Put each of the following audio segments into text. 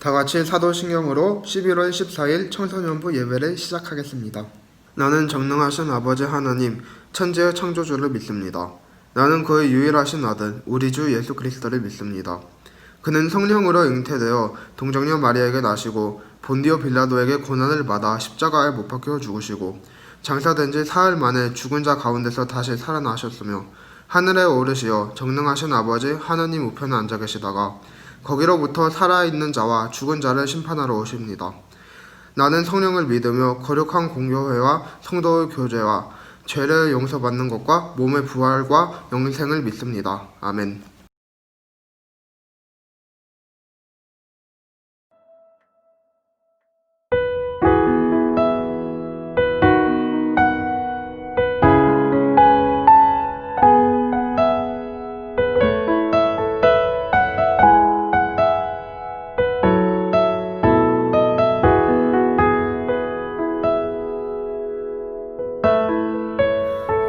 다같이 사도신경으로 11월 14일 청소년부 예배를 시작하겠습니다. 나는 전능하신 아버지 하나님, 천지의 창조주를 믿습니다. 나는 그의 유일하신 아들, 우리 주 예수 그리스도를 믿습니다. 그는 성령으로 잉태되어 동정녀 마리아에게 나시고 본디오 빌라도에게 고난을 받아 십자가에 못 박혀 죽으시고 장사된 지 사흘 만에 죽은 자 가운데서 다시 살아나셨으며 하늘에 오르시어 전능하신 아버지 하나님 우편에 앉아 계시다가 거기로부터 살아있는 자와 죽은 자를 심판하러 오십니다. 나는 성령을 믿으며 거룩한 공교회와 성도의 교제와 죄를 용서받는 것과 몸의 부활과 영생을 믿습니다. 아멘.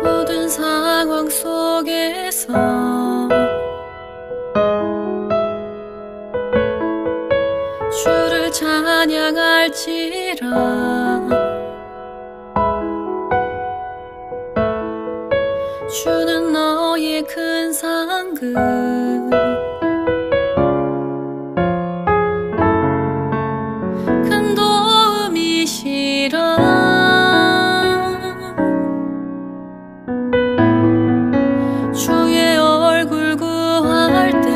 모든 상황 속에서 주를 찬양할지라. 주는 너의 큰 상급, 큰 도움이시라. 주의 얼굴 구할 때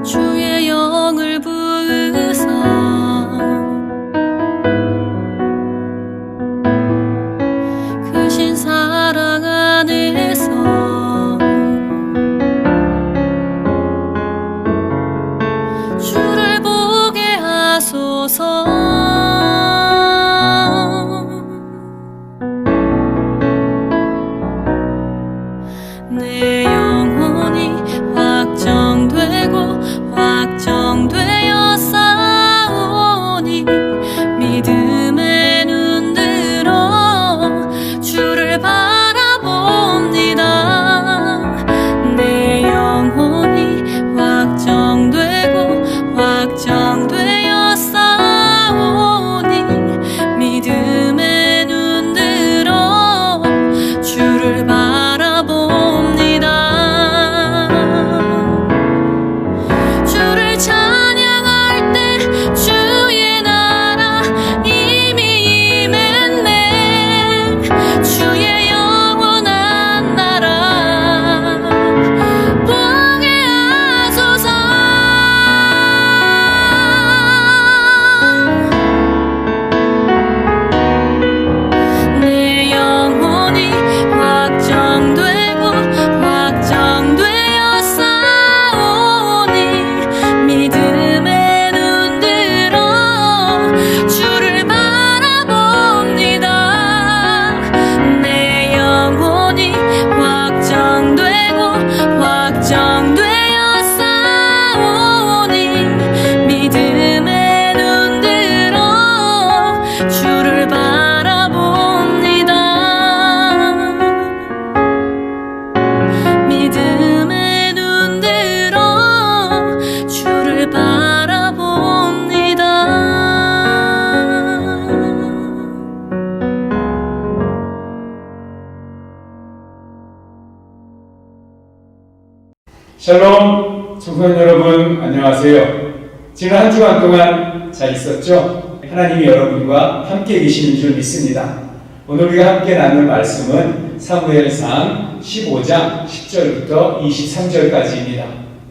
주의 영을 부으사 크신 사랑 안에서 주를 보게 하소서. 내 영혼이 확정되어 싸우니 믿음에 눈들어 주를 바라봅니다. 내 영혼이 확정되어 싸우니 믿음에 눈들어 주를 바라봅니다. 주를 찬양할 때 주의 나라 이미 임했네. 주의 영원한 나라 보게 하소서. 내 영혼이 확정되어 싸우니 믿음에 눈들어 주를 바라봅니다. 내 영혼이 확정되어 싸우니 믿음에 눈들어 주를 바라봅니다. 믿음에 눈들어 주를 바라봅니다. 샬롬, 청소년 여러분 안녕하세요. 지난 한 주간 동안 잘 있었죠? 하나님이 여러분과 함께 계시는 줄 믿습니다. 오늘 우리가 함께 나눌 말씀은 사무엘상 15장 10절부터 23절까지입니다.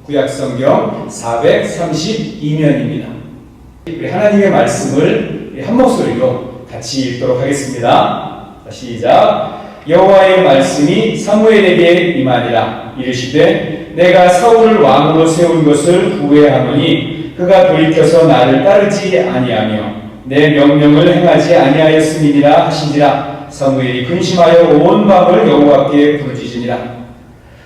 구약성경 432면입니다. 우리 하나님의 말씀을 한 목소리로 같이 읽도록 하겠습니다. 시작. 여호와의 말씀이 사무엘에게 임하니라. 이르시되 내가 사울을 왕으로 세운 것을 후회하노니 그가 돌이켜서 나를 따르지 아니하며 내 명령을 행하지 아니하였음이니라 하신지라. 사무엘이 근심하여 온 밤을 여호와께 부르짖으니라.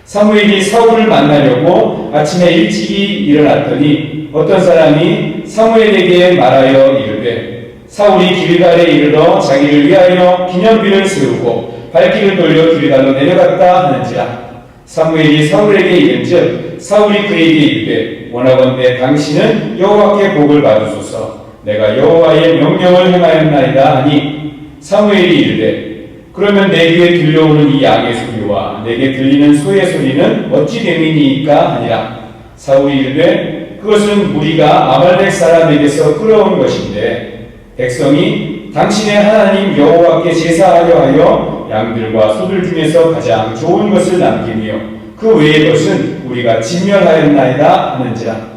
사무엘이 사울을 만나려고 아침에 일찍이 일어났더니 어떤 사람이 사무엘에게 말하여 이르되 사울이 길갈에 이르러 자기를 위하여 기념비를 세우고 발길을 돌려 길갈로 내려갔다 하는지라. 사무엘이 사울에게 이른즉 사울이 그에게 이르되 원하건대 당신은 여호와께 복을 받으소서. 내가 여호와의 명령을 행하였나이다 하니 사무엘이 이르되 그러면 내 귀에 들려오는 이 양의 소리와 내게 들리는 소의 소리는 어찌 됨이니까 하니라. 사울이 이르되 그것은 무리가 아말렉 사람에게서 끌어온 것인데 백성이 당신의 하나님 여호와께 제사하려 하여 양들과 소들 중에서 가장 좋은 것을 남기며 그 외의 것은 우리가 진멸하였나이다 하는지라.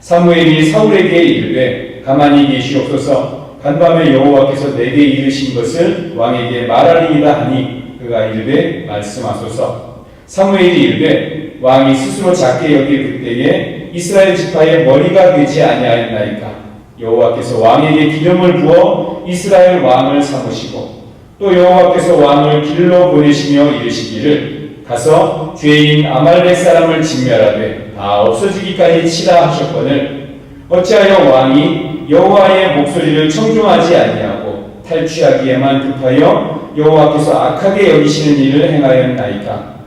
사무엘이 사울에게 이르되 가만히 계시옵소서. 간밤에 여호와께서 내게 이르신 것을 왕에게 말하리이다 하니 그가 이르되 말씀하소서. 사무엘이 이르되 왕이 스스로 작게 여길 그때에 이스라엘 지파의 머리가 되지 아니하였나이까. 여호와께서 왕에게 기름을 부어 이스라엘 왕을 삼으시고 또 여호와께서 왕을 길로 보내시며 이르시기를 가서 죄인 아말렉 사람을 진멸하되 다 없어지기까지 치라 하셨거늘 어찌하여 왕이 여호와의 목소리를 청종하지 아니하고 탈취하기에만 급하여 여호와께서 악하게 여기시는 일을 행하였나이까.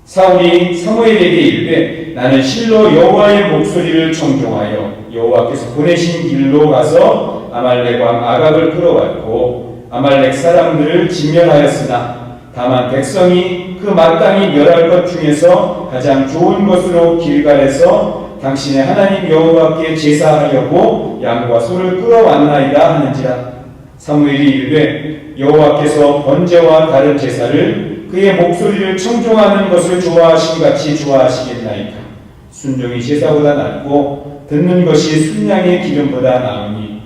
사울이 사무엘에게 이르되 나는 실로 여호와의 목소리를 청종하여 여호와께서 보내신 길로 가서 아말렉 왕 아각을 끌어왔고 아말렉 사람들을 진멸하였으나 다만 백성이 그 마땅히 멸할 것 중에서 가장 좋은 것으로 길갈에서 당신의 하나님 여호와께 제사하려고 양과 소를 끌어왔나이다 하는지라. 사무엘이 이르되 여호와께서 번제와 다른 제사를 그의 목소리를 청종하는 것을 좋아하신 같이 좋아하시겠나이까. 순종이 제사보다 낫고 듣는 것이 순양의 기름보다 나으니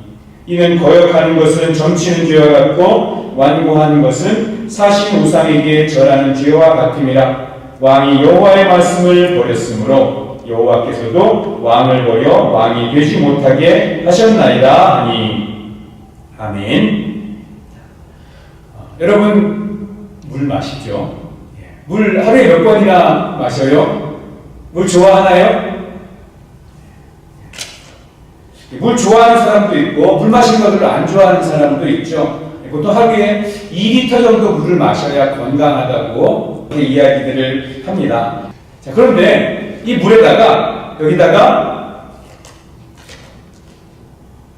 이는 거역하는 것은 점치는 죄와 같고 완고하는 것은 사신 우상에게 절하는 죄와 같음이라. 왕이 여호와의 말씀을 버렸으므로 여호와께서도 왕을 버려 왕이 되지 못하게 하셨나이다 하니. 아멘. 여러분 물 마시죠? 물 하루에 몇 번이나 마셔요? 물 좋아하나요? 물 좋아하는 사람도 있고 물 마시는 것을 안 좋아하는 사람도 있죠. 보통 하루에 2리터 정도 물을 마셔야 건강하다고 이렇게 이야기들을 합니다. 자, 그런데 이 물에다가 여기다가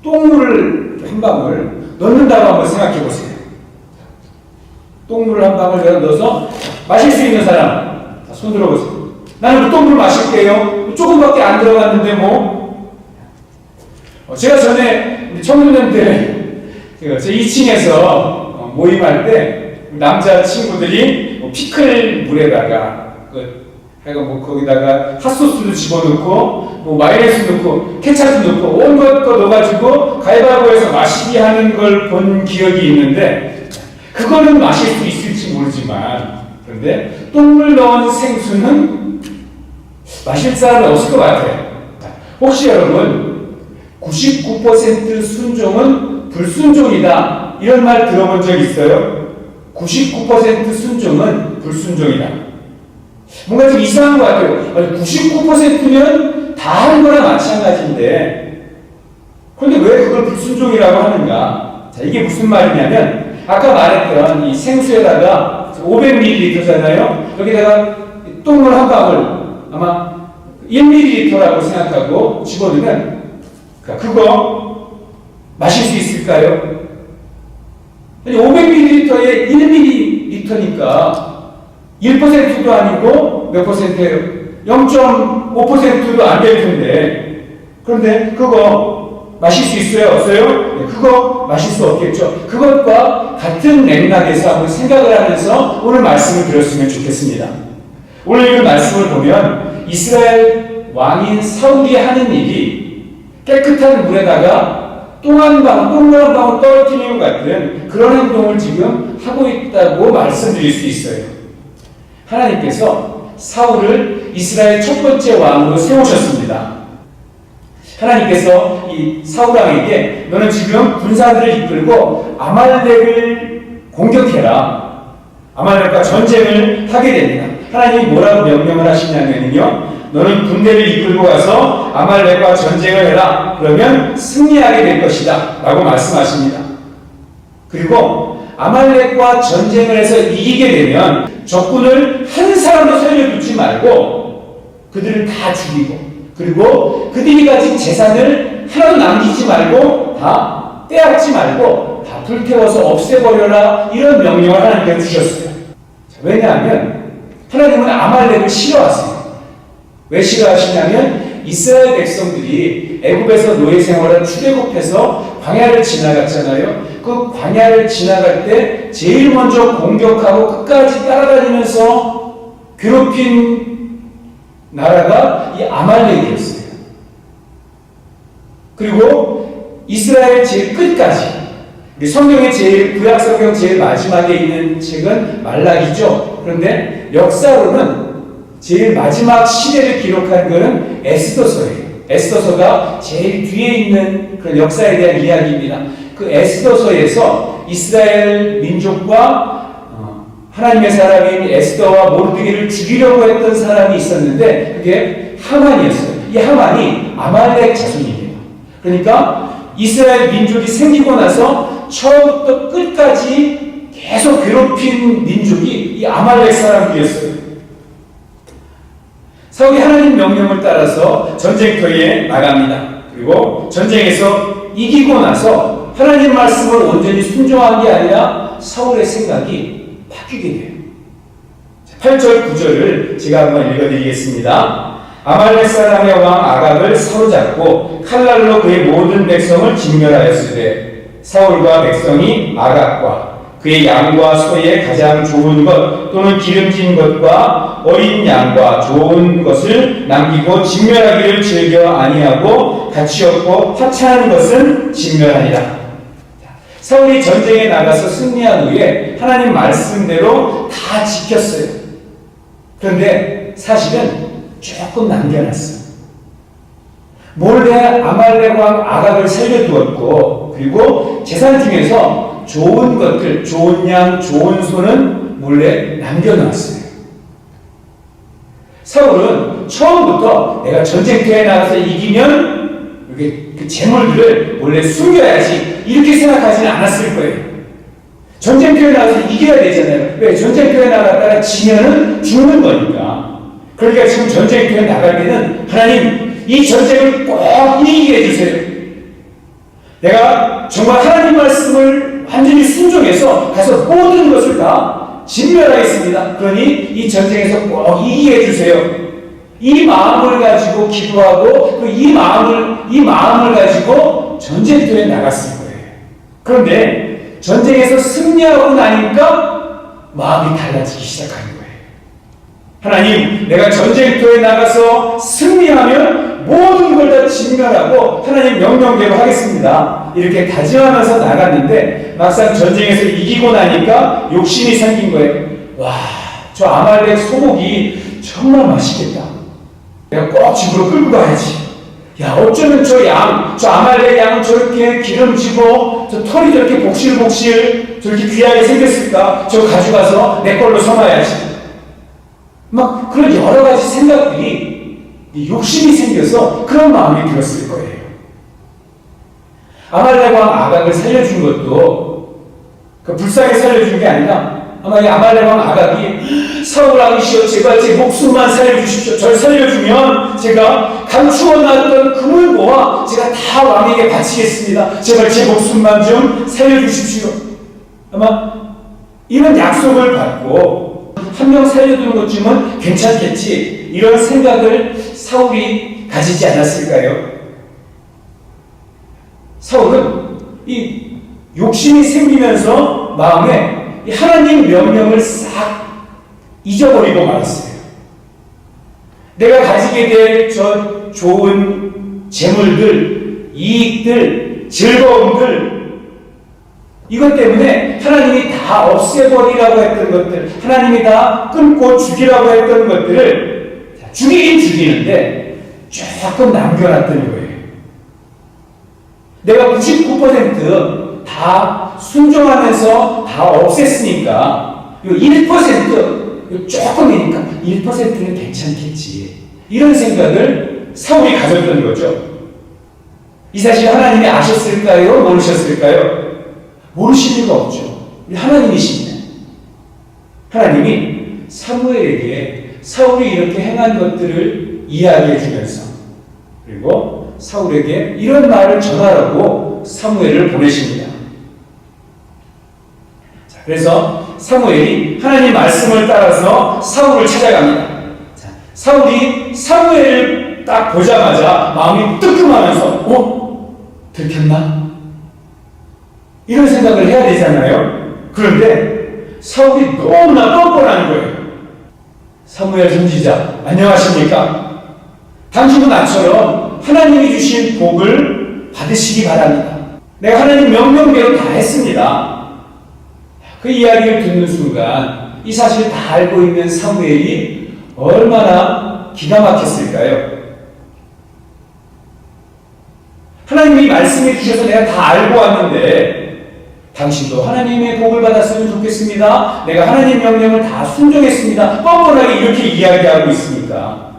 똥물을 한 방울 넣는다고 한번 생각해 보세요. 똥물을 한 방울 넣어서 마실 수 있는 사람 손 들어보세요. 나는 똥물 마실게요. 조금밖에 안 들어갔는데 제가 전에 청소년 때 제 2층에서 모임할 때 남자 친구들이 피클 물에다가 거기다가 핫소스도 집어넣고 마요네즈 넣고 케찹도 넣고 온갖 거 넣어가지고 가위바위보해서 마시게 하는 걸 본 기억이 있는데 그거는 마실 수 있을지 모르지만 그런데 똥물 넣은 생수는 마실 사람은 없을 것 같아요. 혹시 여러분 99% 순종은 불순종이다 이런 말 들어본 적 있어요? 99% 순종은 불순종이다. 뭔가 좀 이상한 것 같아요. 99%면 다 하는 거나 마찬가지인데 그런데 왜 그걸 불순종이라고 하는가? 자, 이게 무슨 말이냐면 아까 말했던 이 생수에다가 500ml잖아요. 여기다가 똥물 한 방울 아마 1ml라고 생각하고 집어넣으면 그거 마실 수 있을까요? 500ml에 1ml니까 1%도 아니고 몇 퍼센트예요? 0.5%도 안 될 텐데 그런데 그거 마실 수 있어요? 없어요? 그거 마실 수 없겠죠. 그것과 같은 맥락에서 한번 생각을 하면서 오늘 말씀을 들었으면 좋겠습니다. 오늘 이 말씀을 보면 이스라엘 왕인 사울이 하는 일이 깨끗한 물에다가 똥물 한 방울 떨어뜨리는 것 같은 그런 행동을 지금 하고 있다고 말씀드릴 수 있어요. 하나님께서 사울을 이스라엘 첫 번째 왕으로 세우셨습니다. 하나님께서 이 사울 왕에게 너는 지금 군사들을 이끌고 아말렉을 공격해라. 아말렉과 전쟁을 하게 됩니다. 하나님이 뭐라고 명령을 하시냐면요. 너는 군대를 이끌고 가서 아말렉과 전쟁을 해라. 그러면 승리하게 될 것이다. 라고 말씀하십니다. 그리고 아말렉과 전쟁을 해서 이기게 되면 적군을 한 사람도 살려두지 말고 그들을 다 죽이고, 그리고 그들이 가진 재산을 하나도 남기지 말고 다 빼앗지 말고 다 불태워서 없애버려라, 이런 명령을 하나님께서 주셨어요. 왜냐하면 하나님은 아말렉을 싫어하세요. 왜 싫어하시냐면 이스라엘 백성들이 애굽에서 노예 생활을 출애굽해서 광야를 지나갔잖아요. 그 광야를 지나갈 때 제일 먼저 공격하고 끝까지 따라다니면서 괴롭힌 나라가 이 아말렉이었어요. 그리고 이스라엘 제일 끝까지, 우리 성경의 제일, 구약 성경 제일 마지막에 있는 책은 말라기죠. 그런데 역사로는 제일 마지막 시대를 기록한 것은 에스더서예요. 에스더서가 제일 뒤에 있는 그런 역사에 대한 이야기입니다. 그 에스더서에서 이스라엘 민족과 하나님의 사람인 에스더와 모르드게를 죽이려고 했던 사람이 있었는데 그게 하만이었어요. 이 하만이 아말렉 자손입니다. 그러니까 이스라엘 민족이 생기고 나서 처음부터 끝까지 계속 괴롭힌 민족이 이 아말렉 사람들이었어요. 사울이 하나님 명령을 따라서 전쟁터에 나갑니다. 그리고 전쟁에서 이기고 나서 하나님 말씀을 온전히 순종한 게 아니라 사울의 생각이 바뀌게 돼요. 8절 9절을 제가 한번 읽어드리겠습니다. 아말렉 사람의 왕 아각을 사로잡고 칼날로 그의 모든 백성을 진멸하였으되 사울과 백성이 아각과 그의 양과 소의 가장 좋은 것 또는 기름진 것과 어린 양과 좋은 것을 남기고 진멸하기를 즐겨 아니하고 가치 없고 하찮은 것은 진멸하니라. 사울이 전쟁에 나가서 승리한 후에 하나님 말씀대로 다 지켰어요. 그런데 사실은 조금 남겨놨어요. 몰래 아말렉 왕 아각을 살려두었고, 그리고 재산 중에서 좋은 것들, 좋은 양, 좋은 소는 몰래 남겨놨어요. 사울은 처음부터 내가 전쟁터에 나가서 이기면 이렇게 그 재물들을 몰래 숨겨야지 이렇게 생각하지는 않았을 거예요. 전쟁터에 나가서 이겨야 되잖아요. 왜? 전쟁터에 나갔다가 지면은 죽는 거니까. 그러니까 지금 전쟁터에 나갈 때는 하나님 이 전쟁을 꼭 이기게 해주세요. 내가 정말 하나님 말씀을 완전히 순종해서 가서 모든 것을 다 진멸하겠습니다. 그러니 이 전쟁에서 꼭 이기게 해주세요. 이 마음을 가지고 기도하고 이 마음을 가지고 전쟁터에 나갔을 거예요. 그런데 전쟁에서 승리하고 나니까 마음이 달라지기 시작하는 거예요. 하나님, 내가 전쟁터에 나가서 승리하면 모든 걸 다 진멸하고 하나님 명령대로 하겠습니다. 이렇게 다짐하면서 나갔는데 막상 전쟁에서 이기고 나니까 욕심이 생긴 거예요. 와, 저 아말렉 소고기 정말 맛있겠다. 내가 꼭 집으로 끌고 가야지. 야, 어쩌면 저 아말렉 양은 저렇게 기름지고 저 털이 저렇게 복실복실 저렇게 귀하게 생겼을까? 저거 가져가서 내 걸로 삼아야지. 막 그런 여러 가지 생각들이 욕심이 생겨서 그런 마음이 들었을 거예요. 아말렉 왕 아각을 살려준 것도 불쌍히 살려준 게 아니라 아마 이 아말렉 왕 아각이 사울 왕이시여 제발 제 목숨만 살려주십시오. 저를 살려주면 제가 감추어놨던 그물고와 제가 다 왕에게 바치겠습니다. 제발 제 목숨만 좀 살려주십시오. 아마 이런 약속을 받고 한 명 살려두는 것쯤은 괜찮겠지, 이런 생각을 사울이 가지지 않았을까요? 사울은 이 욕심이 생기면서 마음에 이 하나님 명령을 싹 잊어버리고 말았어요. 내가 가지게 될 저 좋은 재물들, 이익들, 즐거움들, 이것 때문에 하나님이 다 없애버리라고 했던 것들, 하나님이 다 끊고 죽이라고 했던 것들을 죽이긴 죽이는데 조금 남겨놨던 거예요. 내가 99% 다 순종하면서 다 없앴으니까 1% 조금이니까 1%는 괜찮겠지, 이런 생각을 사울이 가졌던 거죠. 이 사실 하나님이 아셨을까요? 모르셨을까요? 모르실 리가 없죠. 하나님이십니다. 하나님이 사무엘에게 사울이 이렇게 행한 것들을 이야기해 주면서 그리고 사울에게 이런 말을 전하라고 사무엘을 보내십니다. 자, 그래서 사무엘이 하나님 말씀을 따라서 사울을 찾아갑니다. 자, 사울이 사무엘을 딱 보자마자 마음이 뜨끔하면서 들켰나? 이런 생각을 해야 되잖아요. 그런데 사울이 너무나 뻔뻔한 거예요. 사무엘 선지자, 안녕하십니까? 당신도 나처럼 하나님이 주신 복을 받으시기 바랍니다. 내가 하나님 명령대로 다 했습니다. 그 이야기를 듣는 순간 이 사실을 다 알고 있는 사무엘이 얼마나 기가 막혔을까요? 하나님이 말씀해 주셔서 내가 다 알고 왔는데 당신도 하나님의 복을 받았으면 좋겠습니다. 내가 하나님 명령을 다 순종했습니다. 뻔뻔하게 이렇게 이야기하고 있으니까.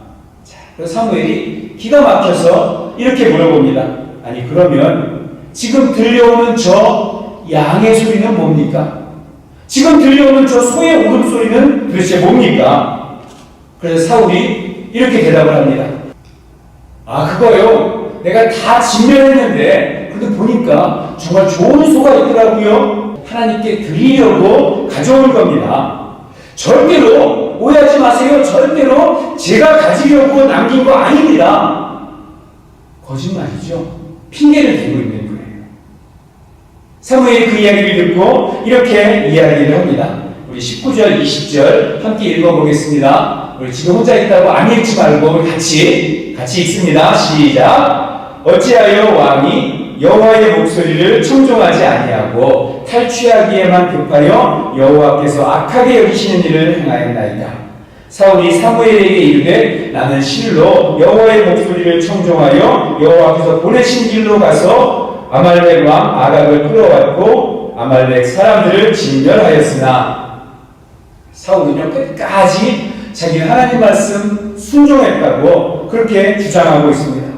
자, 그래서 사무엘이 기가 막혀서 이렇게 물어봅니다. 아니 그러면 지금 들려오는 저 양의 소리는 뭡니까? 지금 들려오는 저 소의 울음소리는 도대체 뭡니까? 그래서 사울이 이렇게 대답을 합니다. 아 그거요. 내가 다 진멸했는데 근데 보니까 정말 좋은 소가 있더라고요. 하나님께 드리려고 가져온 겁니다. 절대로 오해하지 마세요. 절대로 제가 가지려고 남긴 거 아닙니다. 거짓말이죠. 핑계를 대고 있는 거예요. 사무엘이 그 이야기를 듣고 이렇게 이야기를 합니다. 우리 19절, 20절 함께 읽어보겠습니다. 우리 지금 혼자 있다고 안 읽지 말고 우리 같이 읽습니다. 시작. 어찌하여 왕이 여호와의 목소리를 청종하지 아니하고 탈취하기에만 급하여 여호와께서 악하게 여기시는 일을 행하였나이다. 사울이 사무엘에게 이르되 나는 실로 여호와의 목소리를 청종하여 여호와께서 보내신 길로 가서 아말렉 왕 아각을 끌어왔고 아말렉 사람들을 진멸하였으나 사울은요 끝까지 자기 하나님 말씀 순종했다고 그렇게 주장하고 있습니다.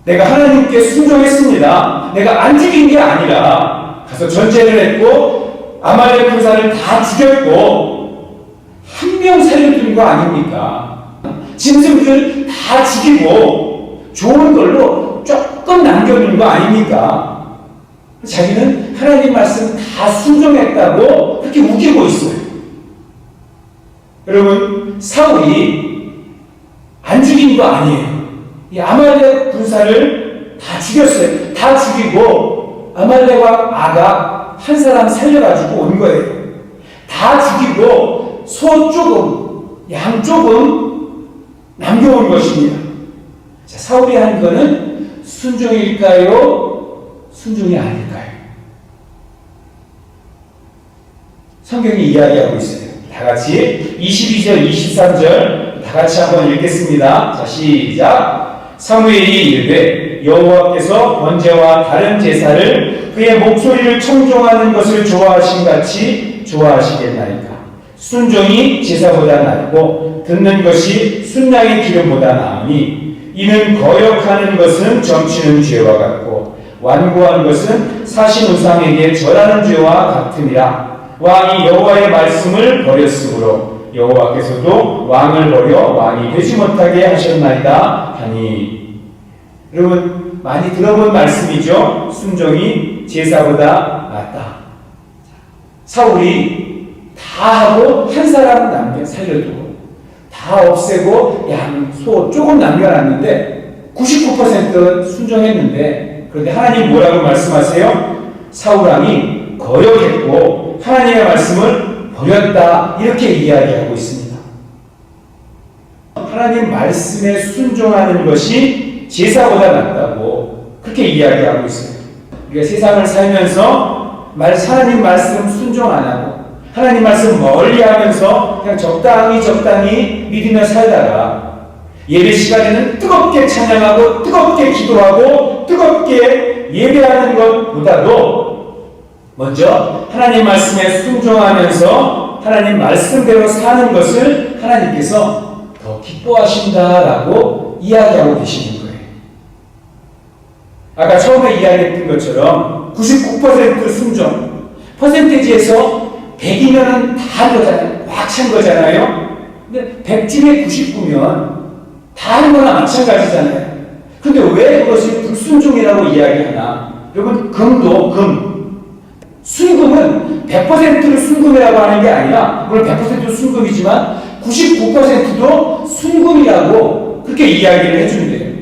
내가 하나님께 순종했습니다. 내가 안 죽인 게 아니라 가서 전쟁을 했고 아말렉 군사를 다 죽였고 한 명 살려둔 거 아닙니까? 짐승들 다 죽이고 좋은 걸로 조금 남겨둔 거 아닙니까? 자기는 하나님 말씀 다 순종했다고 그렇게 우기고 있어요. 여러분 사울이 안 죽인 거 아니에요. 이 아말렉 군사를 다 죽였어요. 다 죽이고 아말렉 왕 아각 한 사람 살려가지고 온 거예요. 다 죽이고 소 조금, 양 조금 남겨온 것입니다. 자, 사울이 한 거는 순종일까요? 순종이 아닐까요? 성경이 이야기하고 있어요. 다 같이 22절, 23절 다 같이 한번 읽겠습니다. 자, 시작. 사무엘이 이르되 여호와께서 번제와 다른 제사를 그의 목소리를 청종하는 것을 좋아하신 같이 좋아하시겠나이까. 순종이 제사보다 낫고 듣는 것이 순양의 기름보다 나으니 이는 거역하는 것은 점치는 죄와 같고 완고한 것은 사신 우상에게 절하는 죄와 같으니라. 왕이 여호와의 말씀을 버렸으므로 여호와께서도 왕을 버려 왕이 되지 못하게 하셨나이다 하니. 여러분 많이 들어본 말씀이죠. 순종이 제사보다 낫다. 사울이 다 하고 한 사람 남겨 살려두고 다 없애고 양, 소 조금 남겨놨는데 99% 순종했는데 그런데 하나님 뭐라고 말씀하세요? 사울왕이 거역했고 하나님의 말씀을 버렸다 이렇게 이야기하고 있습니다. 하나님 말씀에 순종하는 것이 제사보다 낫다고 그렇게 이야기하고 있어요. 우리가 세상을 살면서 하나님 말씀 순종 안 하고 하나님 말씀 멀리하면서 그냥 적당히 믿으며 살다가 예배 시간에는 뜨겁게 찬양하고 뜨겁게 기도하고 뜨겁게 예배하는 것보다도 먼저 하나님 말씀에 순종하면서 하나님 말씀대로 사는 것을 하나님께서 더 기뻐하신다라고 이야기하고 계시는 거예요. 아까 처음에 이야기했던 것처럼 99% 순종, 퍼센테이지에서 100이면은 다 한 거잖아요. 꽉 찬 거잖아요. 근데 100중에 99면 다 한 거나 마찬가지잖아요. 근데 왜 그것을 불순종이라고 이야기하나? 여러분, 순금은 100%를 순금이라고 하는 게 아니라, 물론 100%도 순금이지만 99%도 순금이라고 그렇게 이야기를 해준대요.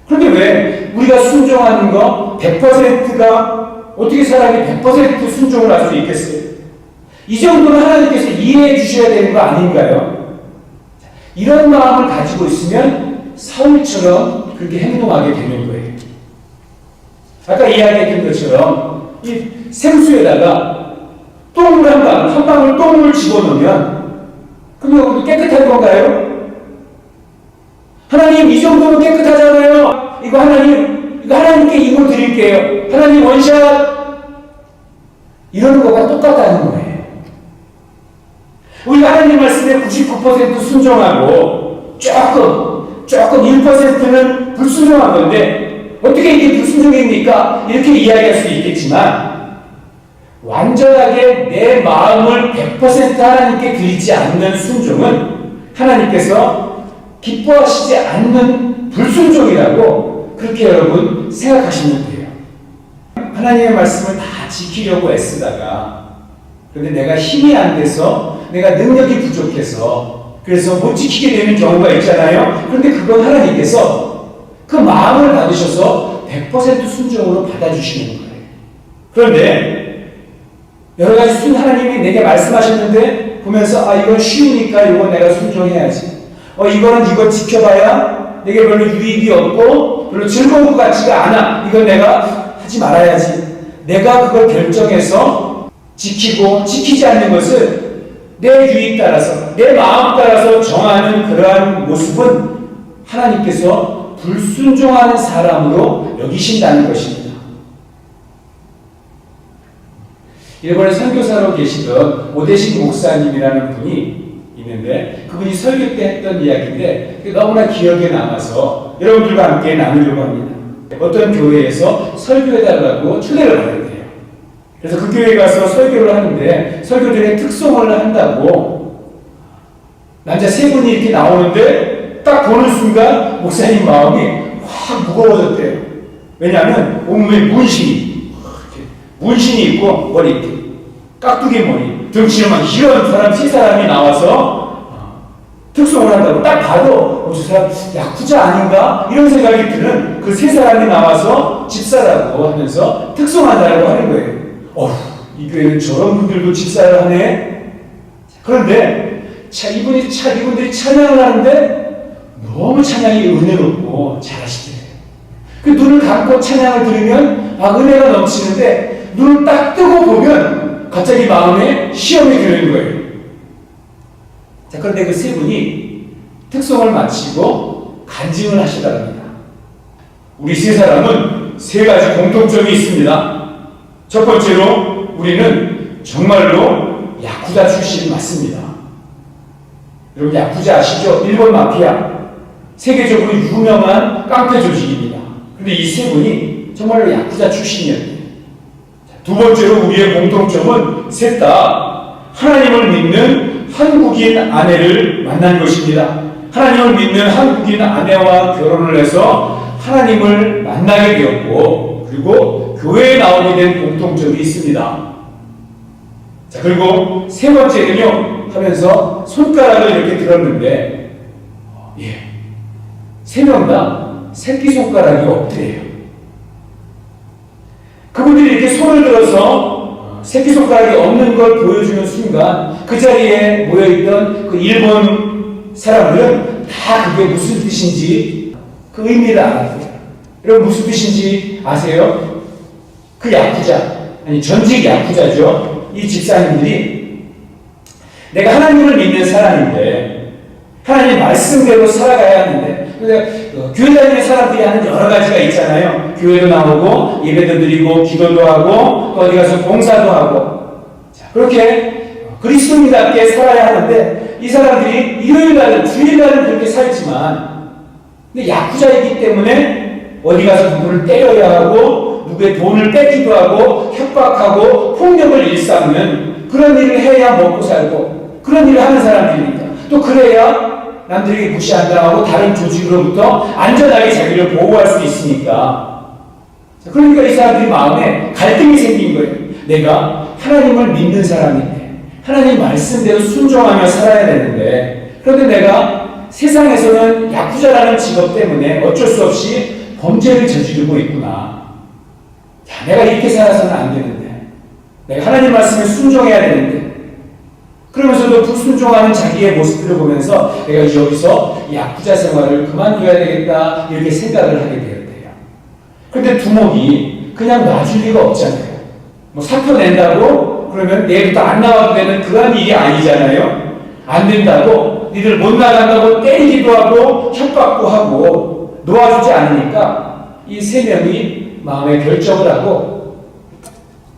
그런데 왜 우리가 순종하는 거 100%가 어떻게 사람이 100% 순종을 할 수 있겠어요? 이 정도는 하나님께서 이해해 주셔야 되는 거 아닌가요? 이런 마음을 가지고 있으면 사울처럼 그렇게 행동하게 되는 거예요. 아까 이야기했던 것처럼 이 생수에다가 똥물 한 방울 똥물 집어넣으면 그럼 깨끗한 건가요? 하나님, 이 정도면 깨끗하잖아요. 이거 하나님께 이걸 드릴게요. 하나님 원샷. 이러는 것과 똑같다는 거예요. 우리가 하나님 말씀에 99% 순종하고 조금 1%는 불순종한 건데 어떻게 이게 불순종입니까? 이렇게 이야기할 수 있겠지만 완전하게 내 마음을 100% 하나님께 드리지 않는 순종은 하나님께서 기뻐하시지 않는 불순종이라고 그렇게 여러분 생각하시면 돼요. 하나님의 말씀을 다 지키려고 애쓰다가 그런데 내가 힘이 안 돼서 내가 능력이 부족해서 그래서 못 지키게 되는 경우가 있잖아요. 그런데 그건 하나님께서 그 마음을 받으셔서 100% 순종으로 받아주시는 거예요. 그런데 여러 가지 하나님이 내게 말씀하셨는데 보면서 이건 쉬우니까 이건 내가 순종해야지. 이거는 이거 지켜봐야 내게 별로 유익이 없고 별로 즐거운 것 같지가 않아. 이건 내가 하지 말아야지. 내가 그걸 결정해서 지키고 지키지 않는 것을 내 유익 따라서 내 마음 따라서 정하는 그러한 모습은 하나님께서 불순종하는 사람으로 여기신다는 것입니다. 일본에 선교사로 계시던 오대식 목사님이라는 분이 있는데 그분이 설교 때 했던 이야기인데 너무나 기억에 남아서 여러분들과 함께 나누려고 합니다. 어떤 교회에서 설교해달라고 초대를 받았대요. 그래서 그 교회에 가서 설교를 하는데 설교들의 특성을 한다고 남자 세 분이 이렇게 나오는데 딱 보는 순간 목사님 마음이 확 무거워졌대요. 왜냐하면 온몸에 문신이 있고 머리 이렇게 깍두기 머리 등치는 막 이런 사람 세 사람이 나와서 특송을 한다고 딱 봐도 저 사람 야쿠자 아닌가 이런 생각이 드는 그 세 사람이 나와서 집사라고 하면서 특송한다고 하는 거예요. 이 교회는 저런 분들도 집사를 하네. 그런데 이분들이 찬양을 하는데 너무 찬양이 은혜롭고 잘하시더래요. 그 눈을 감고 찬양을 들으면 은혜가 넘치는데 눈을 딱 뜨고 보면 갑자기 마음에 시험이 드는 거예요. 그런데 그 세 분이 특송을 마치고 간증을 하시더랍니다. 우리 세 사람은 세 가지 공통점이 있습니다. 첫 번째로 우리는 정말로 야쿠자 출신 맞습니다. 여러분 야쿠자 아시죠? 일본 마피아. 세계적으로 유명한 깡패 조직입니다. 그런데 이 세 분이 정말로 야쿠자 출신이었대요. 두 번째로 우리의 공통점은 셋 다 하나님을 믿는 한국인 아내를 만난 것입니다. 하나님을 믿는 한국인 아내와 결혼을 해서 하나님을 만나게 되었고 그리고 교회에 나오게 된 공통점이 있습니다. 그리고 세 번째는요 하면서 손가락을 이렇게 들었는데 세 명 다 새끼손가락이 없대요. 그분들이 이렇게 손을 들어서 새끼손가락이 없는 걸 보여주는 순간 그 자리에 모여있던 그 일본 사람들은 다 그게 무슨 뜻인지 그 의미를 알았어요. 여러분 무슨 뜻인지 아세요? 그 야쿠자, 아니 전직 야쿠자죠. 이 집사님들이 내가 하나님을 믿는 사람인데 하나님 말씀대로 살아가야 하는데 교회 다니는 사람들이 하는 여러 가지가 있잖아요. 교회도 나오고 예배도 드리고 기도도 하고 또 어디 가서 봉사도 하고 그렇게 그리스도인답게 살아야 하는데 이 사람들이 일요일날은 주일날은 그렇게 살지만 근데 야쿠자이기 때문에 어디 가서 누구를 때려야 하고 누구의 돈을 뺏기도 하고 협박하고 폭력을 일삼는 그런 일을 해야 먹고 살고 그런 일을 하는 사람들이니까 또 그래야 남들에게 무시 안 당하고 다른 조직으로부터 안전하게 자기를 보호할 수 있으니까. 그러니까 이 사람들이 마음에 갈등이 생긴 거예요. 내가 하나님을 믿는 사람인데 하나님 말씀대로 순종하며 살아야 되는데 그런데 내가 세상에서는 야쿠자라는 직업 때문에 어쩔 수 없이 범죄를 저지르고 있구나. 자, 내가 이렇게 살아서는 안 되는데 내가 하나님 말씀에 순종해야 되는데 그러면서도 불순종하는 자기의 모습들을 보면서 내가 여기서 야쿠자 생활을 그만둬야 되겠다 이렇게 생각을 하게 되었대요. 그런데 두목이 그냥 놔줄 리가 없잖아요. 뭐 사표 낸다고 그러면 내일부터 안 나와도 되는 그런 일이 아니잖아요. 안 된다고 니들 못 나간다고 때리기도 하고 협박도 하고 놓아주지 않으니까 이 세 명이 마음에 결정을 하고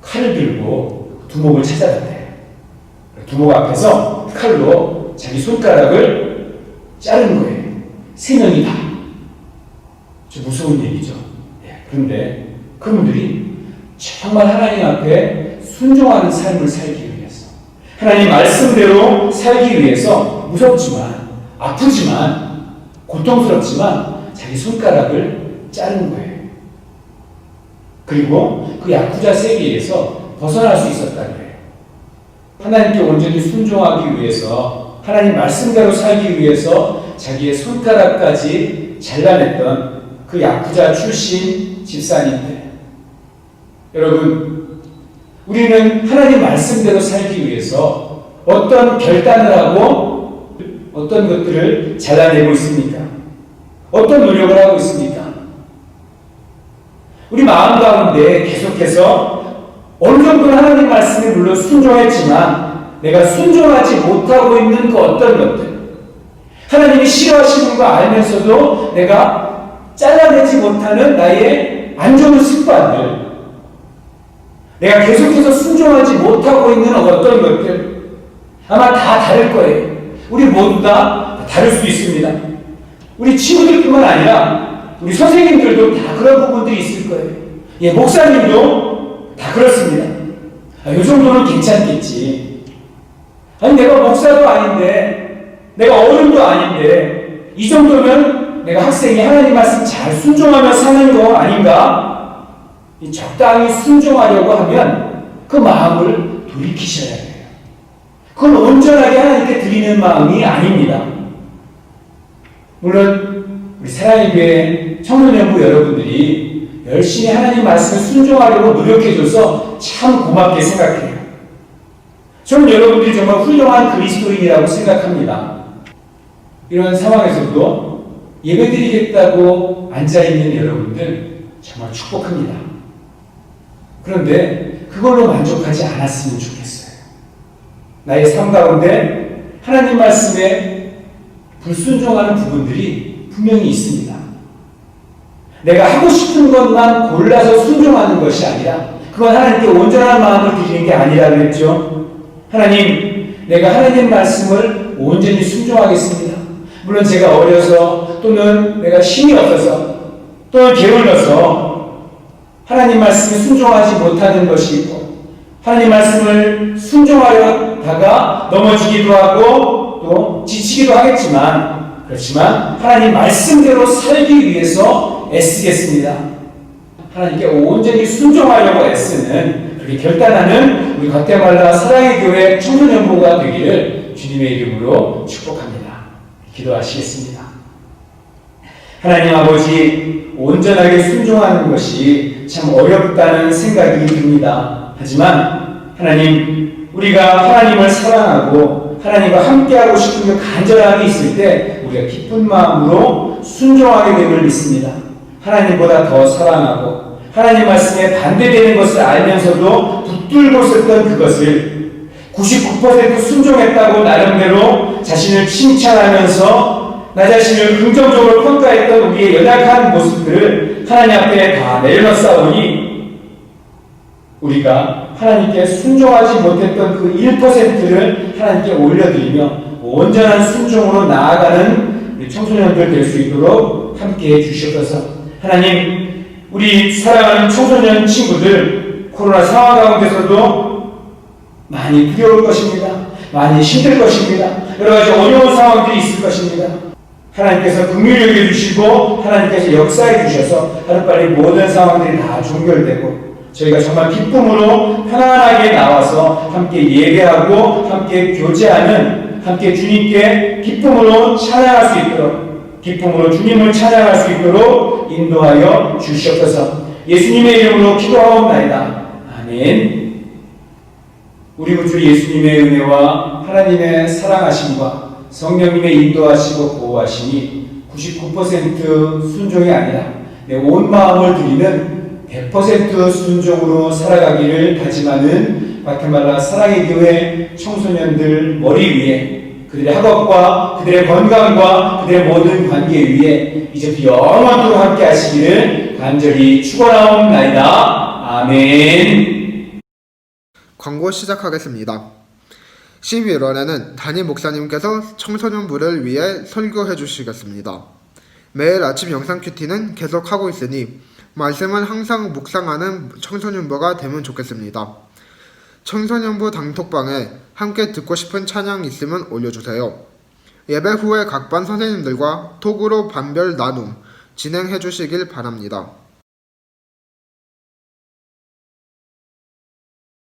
칼을 들고 두목을 찾아갔대요. 두목 앞에서 칼로 자기 손가락을 자른 거예요. 세 명이 다. 좀 무서운 얘기죠. 그런데 그분들이 정말 하나님 앞에 순종하는 삶을 살기 위해서 하나님 말씀대로 살기 위해서 무섭지만 아프지만 고통스럽지만 자기 손가락을 자른 거예요. 그리고 그 야쿠자 세계에서 벗어날 수 있었다는 거예요. 하나님께 온전히 순종하기 위해서 하나님 말씀대로 살기 위해서 자기의 손가락까지 잘라냈던 그 야쿠자 출신 집사님들. 여러분, 우리는 하나님 말씀대로 살기 위해서 어떤 결단을 하고 어떤 것들을 잘라내고 있습니까? 어떤 노력을 하고 있습니까? 우리 마음 가운데 계속해서 어느 정도는 하나님 말씀에 물론 순종했지만 내가 순종하지 못하고 있는 그 어떤 것들 하나님이 싫어하시는 거 알면서도 내가 잘라내지 못하는 나의 안 좋은 습관들 내가 계속해서 순종하지 못하고 있는 어떤 것들 아마 다 다를 거예요. 우리 모두 다 다를 수 있습니다. 우리 친구들뿐만 아니라 우리 선생님들도 다 그런 부분들이 있을 거예요. 예, 목사님도 다 그렇습니다. 이 정도는 괜찮겠지. 아니 내가 목사도 아닌데 내가 어른도 아닌데 이 정도면 내가 학생이 하나님 말씀 잘 순종하며 사는 거 아닌가? 적당히 순종하려고 하면 그 마음을 돌이키셔야 돼요. 그건 온전하게 하나님께 드리는 마음이 아닙니다. 물론 우리 사랑의 교회 청소년부 여러분들이 열심히 하나님 말씀을 순종하려고 노력해줘서 참 고맙게 생각해요. 저는 여러분들이 정말 훌륭한 그리스도인이라고 생각합니다. 이런 상황에서도 예배드리겠다고 앉아있는 여러분들 정말 축복합니다. 그런데 그걸로 만족하지 않았으면 좋겠어요. 나의 삶 가운데 하나님 말씀에 불순종하는 부분들이 분명히 있습니다. 내가 하고 싶은 것만 골라서 순종하는 것이 아니라 그건 하나님께 온전한 마음을 드리는 게 아니라 그랬죠. 하나님, 내가 하나님 말씀을 온전히 순종하겠습니다. 물론 제가 어려서 또는 내가 힘이 없어서 또는 게을러서 하나님 말씀에 순종하지 못하는 것이 있고 하나님 말씀을 순종하려다가 넘어지기도 하고 또 지치기도 하겠지만 그렇지만 하나님 말씀대로 살기 위해서 애쓰겠습니다. 하나님께 온전히 순종하려고 애쓰는 그렇게 결단하는 우리 과테말라 사랑의 교회 청소년부가 되기를 주님의 이름으로 축복합니다. 기도하시겠습니다. 하나님 아버지, 온전하게 순종하는 것이 참 어렵다는 생각이 듭니다. 하지만 하나님, 우리가 하나님을 사랑하고 하나님과 함께하고 싶은 그 간절함이 있을 때 우리가 기쁜 마음으로 순종하게 됨을 믿습니다. 하나님보다 더 사랑하고 하나님 말씀에 반대되는 것을 알면서도 붙들고 있었던 그것을 99% 순종했다고 나름대로 자신을 칭찬하면서 나 자신을 긍정적으로 평가했던 우리의 연약한 모습들을 하나님 앞에 다 내려놓사오니 우리가 하나님께 순종하지 못했던 그 1%를 하나님께 올려드리며 온전한 순종으로 나아가는 우리 청소년들 될 수 있도록 함께해 주시옵소서. 하나님, 우리 사랑하는 청소년 친구들 코로나 상황 가운데서도 많이 두려울 것입니다. 많이 힘들 것입니다. 여러 가지 어려운 상황들이 있을 것입니다. 하나님께서 긍휼히 여겨주시고 하나님께서 역사해 주셔서 하루빨리 모든 상황들이 다 종결되고 저희가 정말 기쁨으로 편안하게 나와서 함께 예배하고 함께 교제하는 함께 주님께 기쁨으로 찬양할 수 있도록 기쁨으로 주님을 찬양할 수 있도록 인도하여 주시옵소서. 예수님의 이름으로 기도하옵나이다. 아멘. 우리 구주 예수님의 은혜와 하나님의 사랑하심과 성령님의 인도하시고 보호하심이 99% 순종이 아니라 내 온 마음을 드리는 100% 순종으로 살아가기를 다짐하는 과테말라 사랑의 교회 청소년들 머리 위에 그들의 학업과 그들의 건강과 그들의 모든 관계 위에 이제부터 영원토록 함께 하시기를 간절히 축원하옵나이다. 아멘. 광고 시작하겠습니다. 11월에는 담임 목사님께서 청소년부를 위해 설교해 주시겠습니다. 매일 아침 영상 큐티는 계속하고 있으니 말씀은 항상 묵상하는 청소년부가 되면 좋겠습니다. 청소년부 단톡방에 함께 듣고 싶은 찬양 있으면 올려주세요. 예배 후에 각 반 선생님들과 톡으로 반별 나눔 진행해 주시길 바랍니다.